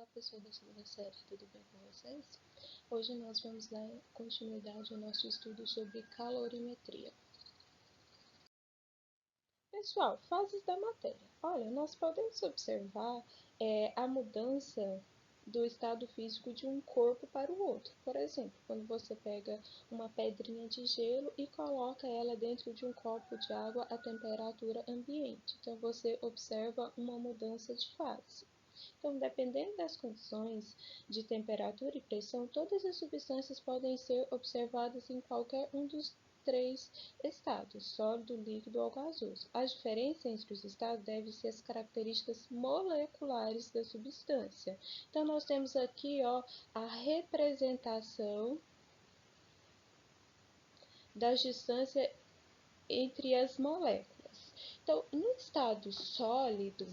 Olá pessoal da segunda série, tudo bem com vocês? Hoje nós vamos dar continuidade ao nosso estudo sobre calorimetria. Pessoal, fases da matéria. Olha, nós podemos observar a mudança do estado físico de um corpo para o outro. Por exemplo, quando você pega uma pedrinha de gelo e coloca ela dentro de um copo de água à temperatura ambiente. Então, você observa uma mudança de fase. Então, dependendo das condições de temperatura e pressão, todas as substâncias podem ser observadas em qualquer um dos três estados, sólido, líquido ou gasoso. A diferença entre os estados deve ser as características moleculares da substância. Então, nós temos aqui a representação da distância entre as moléculas. Então, no estado sólido,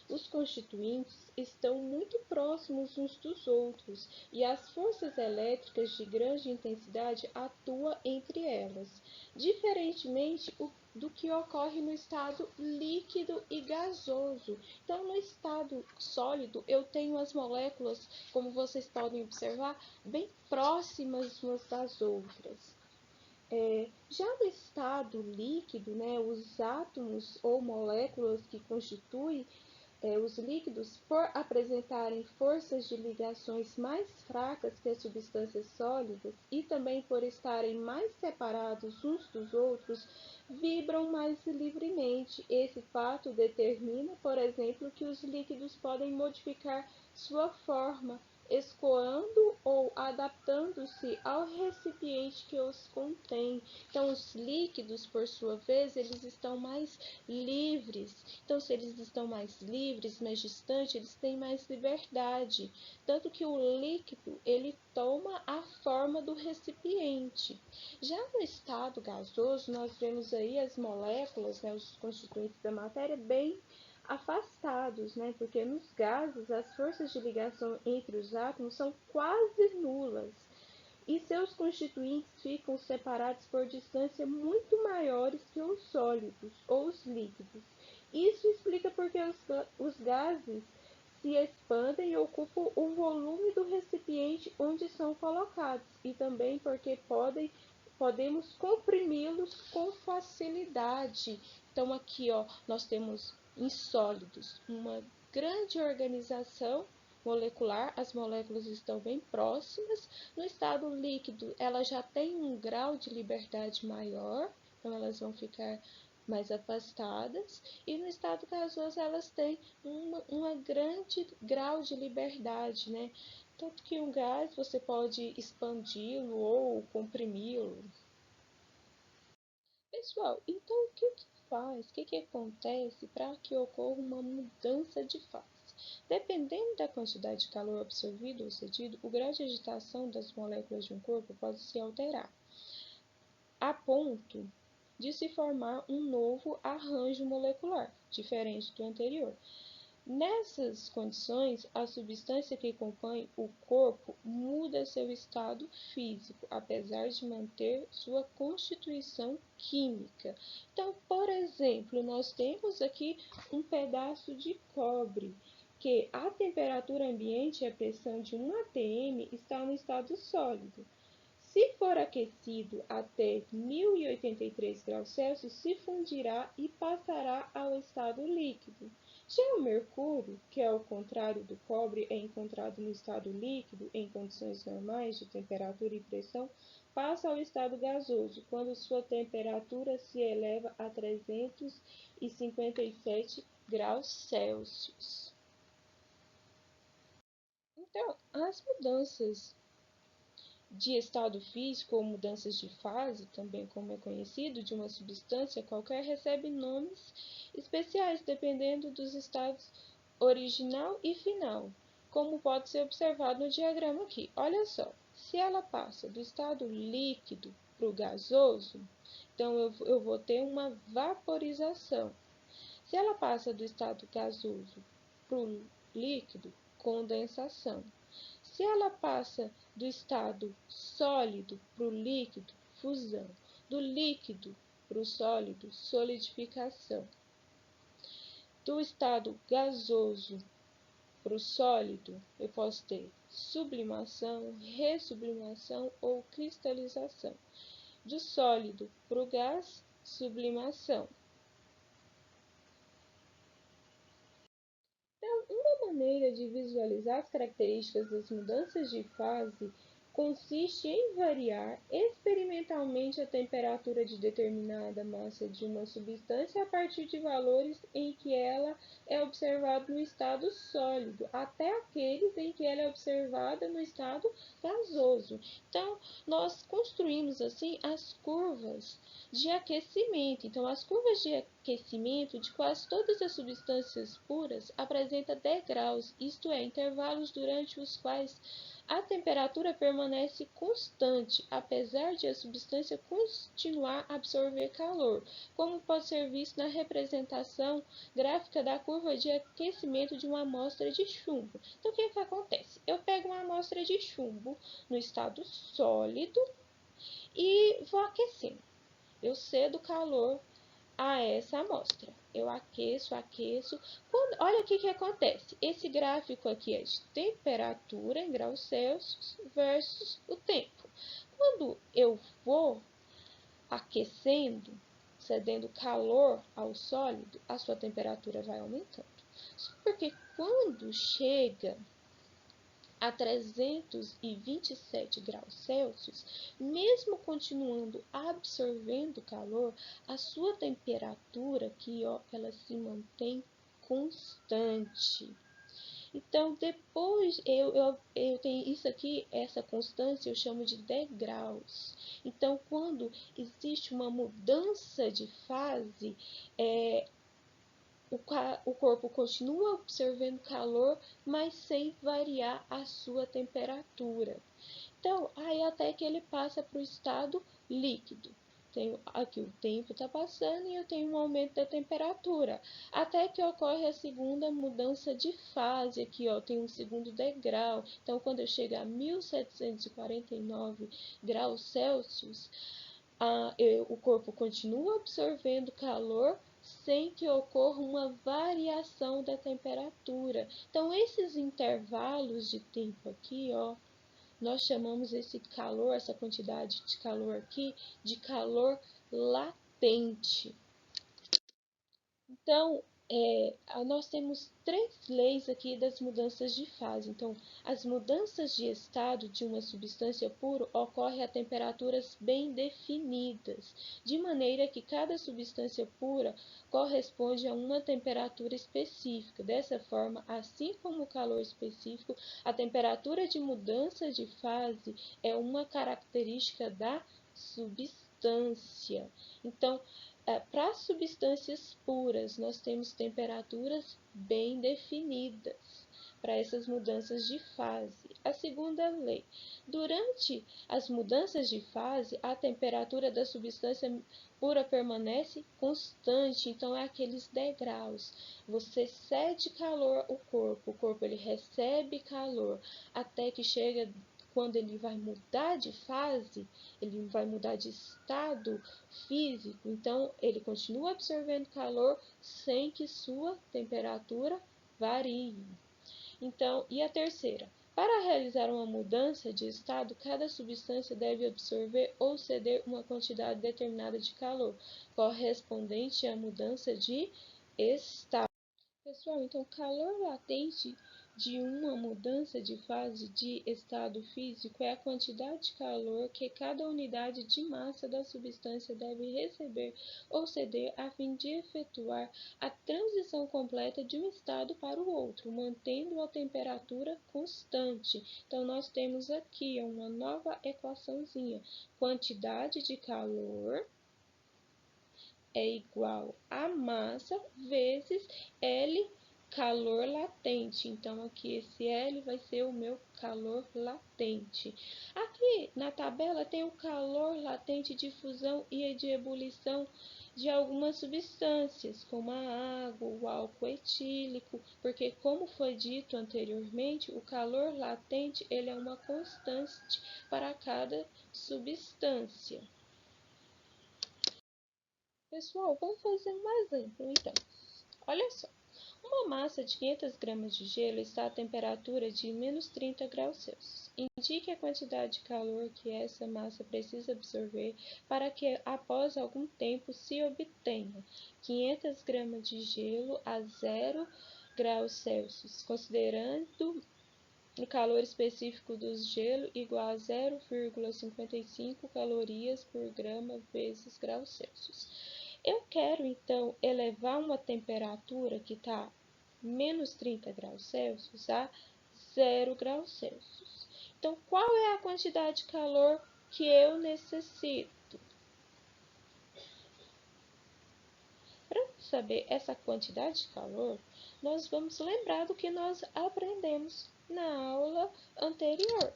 os constituintes estão muito próximos uns dos outros e as forças elétricas de grande intensidade atuam entre elas, diferentemente do que ocorre no estado líquido e gasoso. Então, no estado sólido, eu tenho as moléculas, como vocês podem observar, bem próximas umas das outras. Já no estado líquido, os átomos ou moléculas que constituem os líquidos, por apresentarem forças de ligações mais fracas que as substâncias sólidas e também por estarem mais separados uns dos outros, vibram mais livremente. Esse fato determina, por exemplo, que os líquidos podem modificar sua forma, escoando ou adaptando-se ao recipiente que os contém. Então, os líquidos, por sua vez, eles estão mais livres. Então, se eles estão mais livres, mais distantes, eles têm mais liberdade. Tanto que o líquido, ele toma a forma do recipiente. Já no estado gasoso, nós vemos aí as moléculas, os constituintes da matéria, bem afastados, porque nos gases as forças de ligação entre os átomos são quase nulas e seus constituintes ficam separados por distância muito maiores que os sólidos ou os líquidos. Isso explica porque os gases se expandem e ocupam o volume do recipiente onde são colocados e também porque podemos comprimi-los com facilidade. Então aqui nós temos em sólidos uma grande organização molecular, as moléculas estão bem próximas. No estado líquido, ela já tem um grau de liberdade maior, então elas vão ficar mais afastadas, e no estado gasoso elas têm uma grande grau de liberdade, Tanto que um gás você pode expandi-lo ou comprimi-lo. Pessoal, então o que acontece para que ocorra uma mudança de fase? Dependendo da quantidade de calor absorvido ou cedido, o grau de agitação das moléculas de um corpo pode se alterar, a ponto de se formar um novo arranjo molecular, diferente do anterior. Nessas condições, a substância que compõe o corpo muda seu estado físico, apesar de manter sua constituição química. Então, por exemplo, nós temos aqui um pedaço de cobre, que a temperatura ambiente e a pressão de 1 atm está no estado sólido. Se for aquecido até 1083 graus Celsius, se fundirá e passará ao estado líquido. Já o mercúrio, que ao contrário do cobre é encontrado no estado líquido em condições normais de temperatura e pressão, passa ao estado gasoso, quando sua temperatura se eleva a 357 graus Celsius. Então, as mudanças de estado físico ou mudanças de fase, também como é conhecido, de uma substância qualquer, recebe nomes especiais dependendo dos estados original e final, como pode ser observado no diagrama aqui. Olha só, se ela passa do estado líquido para o gasoso, então eu vou ter uma vaporização. Se ela passa do estado gasoso para o líquido, condensação. Se ela passa do estado sólido para o líquido, fusão. Do líquido para o sólido, solidificação. Do estado gasoso para o sólido, eu posso ter sublimação, ressublimação ou cristalização. Do sólido para o gás, sublimação. Então, uma maneira de visualizar as características das mudanças de fase consiste em variar experimentalmente a temperatura de determinada massa de uma substância a partir de valores em que ela é observada no estado sólido, até aqueles em que ela é observada no estado gasoso. Então, nós construímos assim as curvas de aquecimento. Então, as curvas de aquecimento de quase todas as substâncias puras apresentam degraus, isto é, intervalos durante os quais a temperatura permanece constante, apesar de a substância continuar a absorver calor, como pode ser visto na representação gráfica da curva de aquecimento de uma amostra de chumbo. Então, o que acontece? Eu pego uma amostra de chumbo no estado sólido e vou aquecendo. Eu cedo calor a essa amostra. Eu aqueço. Olha o que acontece. Esse gráfico aqui é de temperatura em graus Celsius versus o tempo. Quando eu vou aquecendo, cedendo calor ao sólido, a sua temperatura vai aumentando. Porque quando chega a 327 graus Celsius, mesmo continuando absorvendo calor, a sua temperatura aqui, ó, ela se mantém constante. Então, depois eu tenho isso aqui, essa constância eu chamo de degraus. Então, quando existe uma mudança de fase, o corpo continua absorvendo calor, mas sem variar a sua temperatura. Então, aí até que ele passa para o estado líquido. Aqui o tempo está passando e eu tenho um aumento da temperatura. Até que ocorre a segunda mudança de fase. Aqui, ó, tem um segundo degrau. Então, quando eu chego a 1749 graus Celsius, o corpo continua absorvendo calor sem que ocorra uma variação da temperatura. Então, esses intervalos de tempo aqui, ó, nós chamamos esse calor, essa quantidade de calor aqui, de calor latente. Então, nós temos três leis aqui das mudanças de fase. Então, as mudanças de estado de uma substância pura ocorrem a temperaturas bem definidas, de maneira que cada substância pura corresponde a uma temperatura específica. Dessa forma, assim como o calor específico, a temperatura de mudança de fase é uma característica da substância. Então, para substâncias puras, nós temos temperaturas bem definidas para essas mudanças de fase. A segunda lei: durante as mudanças de fase, a temperatura da substância pura permanece constante, então é aqueles degraus. Você cede calor ao corpo, o corpo ele recebe calor até que chega quando ele vai mudar de fase, ele vai mudar de estado físico, então ele continua absorvendo calor sem que sua temperatura varie. Então, e a terceira? Para realizar uma mudança de estado, cada substância deve absorver ou ceder uma quantidade determinada de calor, correspondente à mudança de estado. Pessoal, então calor latente de uma mudança de fase de estado físico é a quantidade de calor que cada unidade de massa da substância deve receber ou ceder a fim de efetuar a transição completa de um estado para o outro, mantendo a temperatura constante. Então, nós temos aqui uma nova equaçãozinha. Quantidade de calor é igual a massa vezes L calor latente. Então, aqui esse L vai ser o meu calor latente. Aqui na tabela tem o calor latente de fusão e de ebulição de algumas substâncias, como a água, o álcool etílico, porque como foi dito anteriormente, o calor latente ele é uma constante para cada substância. Pessoal, vamos fazer um exemplo, então. Olha só, Uma massa de 500 gramas de gelo está a temperatura de menos 30 graus Celsius. Indique a quantidade de calor que essa massa precisa absorver para que, após algum tempo, se obtenha 500 gramas de gelo a 0 graus Celsius, considerando o calor específico do gelo igual a 0,55 calorias por grama vezes graus Celsius. Eu quero, então, elevar uma temperatura que está menos 30 graus Celsius a 0 graus Celsius. Então, qual é a quantidade de calor que eu necessito? Para saber essa quantidade de calor, nós vamos lembrar do que nós aprendemos na aula anterior.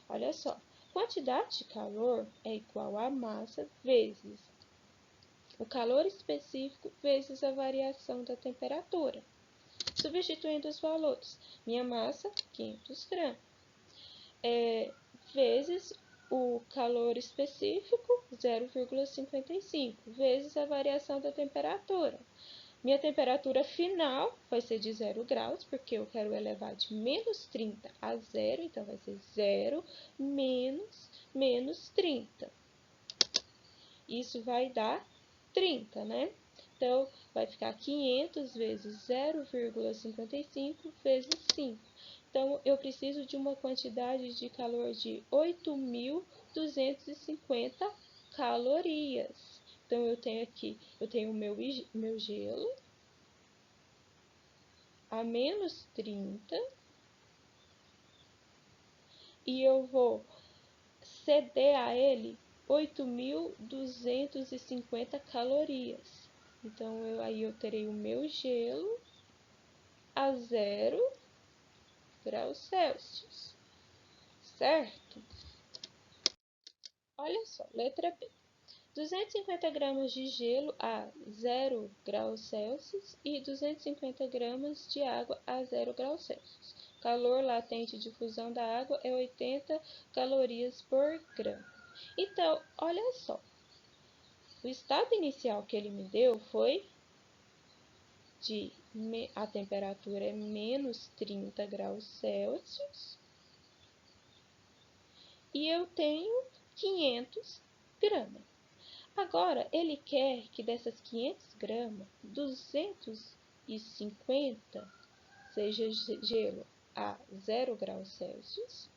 Olha só, quantidade de calor é igual a massa vezes o calor específico vezes a variação da temperatura. Substituindo os valores, minha massa, 500 gramas, vezes o calor específico, 0,55, vezes a variação da temperatura. Minha temperatura final vai ser de 0 graus, porque eu quero elevar de menos 30 a 0, então vai ser 0 menos 30. Isso vai dar 30, né? Então, vai ficar 500 vezes 0,55 vezes 5. Então, eu preciso de uma quantidade de calor de 8.250 calorias. Então, eu tenho aqui, eu tenho o meu gelo a menos 30 e eu vou ceder a ele 8.250 calorias. Então, aí eu terei o meu gelo a 0 graus Celsius, certo? Olha só, letra B. 250 gramas de gelo a 0 graus Celsius e 250 gramas de água a 0 graus Celsius. Calor latente de fusão da água é 80 calorias por grama. Então, olha só, o estado inicial que ele me deu foi a temperatura é menos 30 graus Celsius e eu tenho 500 gramas. Agora, ele quer que dessas 500 gramas, 250 seja gelo a 0 graus Celsius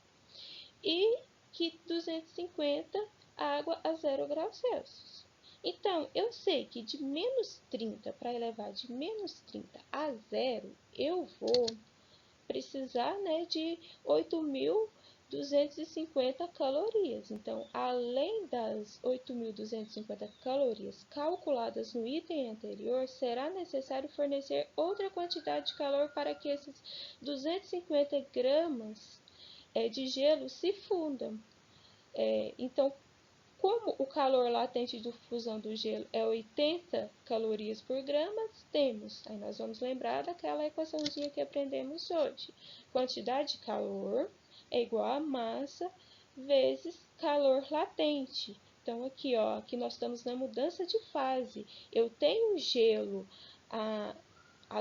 e que 250 água a 0 graus Celsius. Então, eu sei que de menos 30, para elevar de menos 30 a 0, eu vou precisar, né, de 8.250 calorias. Então, além das 8.250 calorias calculadas no item anterior, será necessário fornecer outra quantidade de calor para que esses 250 gramas de gelo se fundam. Então, como o calor latente de fusão do gelo é 80 calorias por grama, aí nós vamos lembrar daquela equaçãozinha que aprendemos hoje. Quantidade de calor é igual a massa vezes calor latente. Então, aqui nós estamos na mudança de fase. Eu tenho gelo a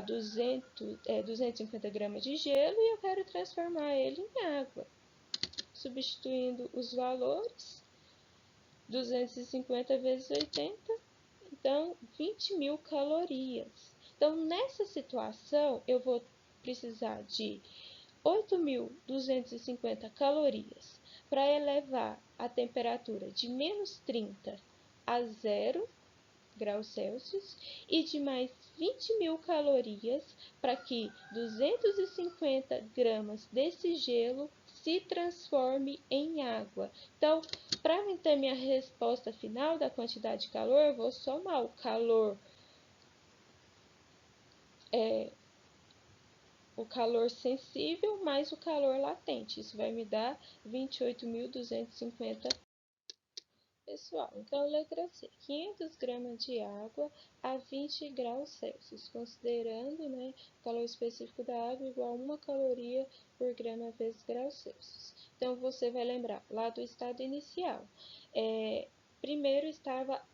250 gramas de gelo e eu quero transformar ele em água. Substituindo os valores, 250 vezes 80, então 20.000 calorias. Então, nessa situação, eu vou precisar de 8.250 calorias para elevar a temperatura de menos 30 a 0 graus Celsius e de mais 20.000 calorias para que 250 gramas desse gelo se transforme em água. Então, para ter minha resposta final da quantidade de calor, eu vou somar o calor sensível mais o calor latente. Isso vai me dar 28.250. Pessoal, então letra C, 500 gramas de água a 20 graus Celsius, considerando, né, o calor específico da água igual a 1 caloria por grama vezes graus Celsius. Então, você vai lembrar lá do estado inicial. Primeiro estava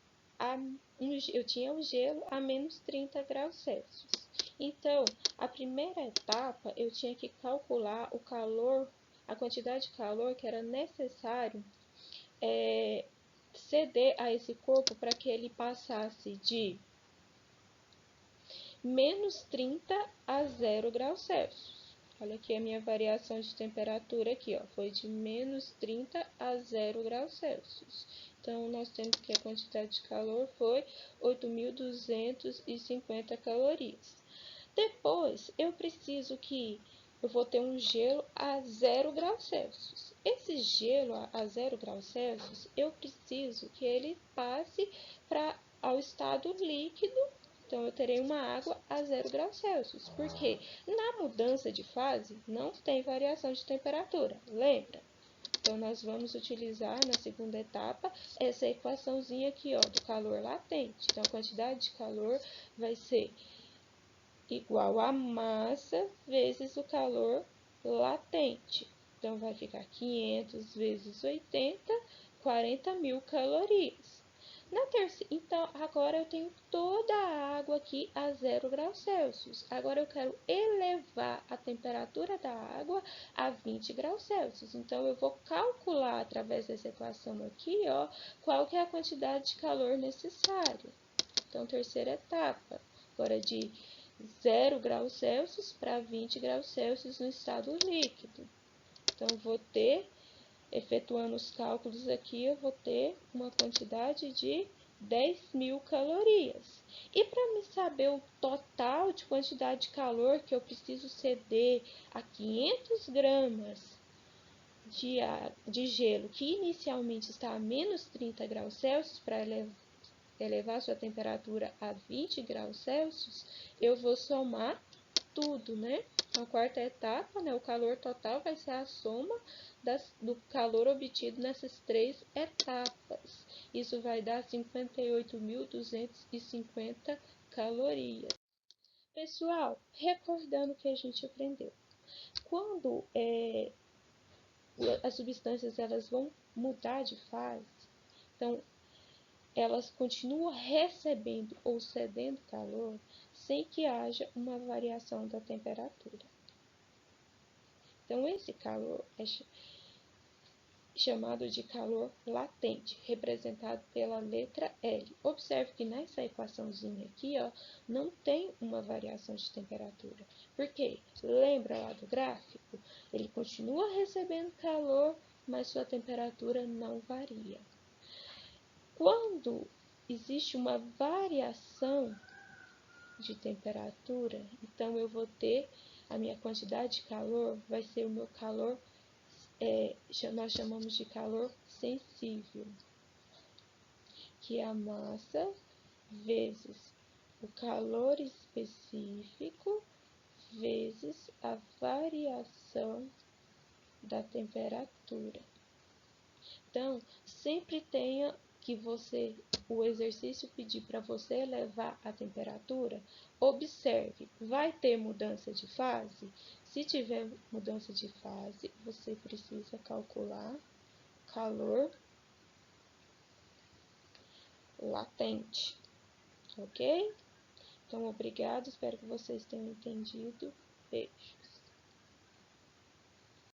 eu tinha um gelo a menos 30 graus Celsius. Então, a primeira etapa, eu tinha que calcular o calor, a quantidade de calor que era necessário ceder a esse corpo para que ele passasse de menos 30 a 0 graus Celsius. Olha aqui a minha variação de temperatura aqui, ó, foi de menos 30 a 0 graus Celsius. Então, nós temos que a quantidade de calor foi 8.250 calorias. Depois, eu vou ter um gelo a 0 graus Celsius. Esse gelo a 0 graus Celsius, eu preciso que ele passe ao estado líquido. Então, eu terei uma água a 0 graus Celsius, porque na mudança de fase não tem variação de temperatura, lembra? Então, nós vamos utilizar na segunda etapa essa equaçãozinha aqui, ó, do calor latente. Então, a quantidade de calor vai ser igual a massa vezes o calor latente. Então, vai ficar 500 vezes 80, 40.000 calorias. Então, agora eu tenho toda a água aqui a 0 graus Celsius. Agora eu quero elevar a temperatura da água a 20 graus Celsius. Então, eu vou calcular através dessa equação aqui, ó, qual que é a quantidade de calor necessária. Então, terceira etapa, agora de 0 graus Celsius para 20 graus Celsius no estado líquido. Então, vou ter, efetuando os cálculos aqui, eu vou ter uma quantidade de 10.000 calorias. E para me saber o total de quantidade de calor que eu preciso ceder a 500 gramas de gelo, que inicialmente está a menos 30 graus Celsius, para elevar sua temperatura a 20 graus Celsius, eu vou somar tudo, né? Então, a quarta etapa, né, o calor total vai ser a soma do calor obtido nessas três etapas. Isso vai dar 58.250 calorias. Pessoal, recordando o que a gente aprendeu. Quando as substâncias elas vão mudar de fase, então, elas continuam recebendo ou cedendo calor sem que haja uma variação da temperatura. Então, esse calor é chamado de calor latente, representado pela letra L. Observe que nessa equaçãozinha aqui, ó, não tem uma variação de temperatura. Por quê? Lembra lá do gráfico? Ele continua recebendo calor, mas sua temperatura não varia. Quando existe uma variação de temperatura, então eu vou ter a minha quantidade de calor, vai ser o meu calor, nós chamamos de calor sensível, que é a massa vezes o calor específico vezes a variação da temperatura. Então, sempre tenha que o exercício pedir para você elevar a temperatura, observe, vai ter mudança de fase? Se tiver mudança de fase, você precisa calcular calor latente, ok? Então, obrigado, espero que vocês tenham entendido. Beijo.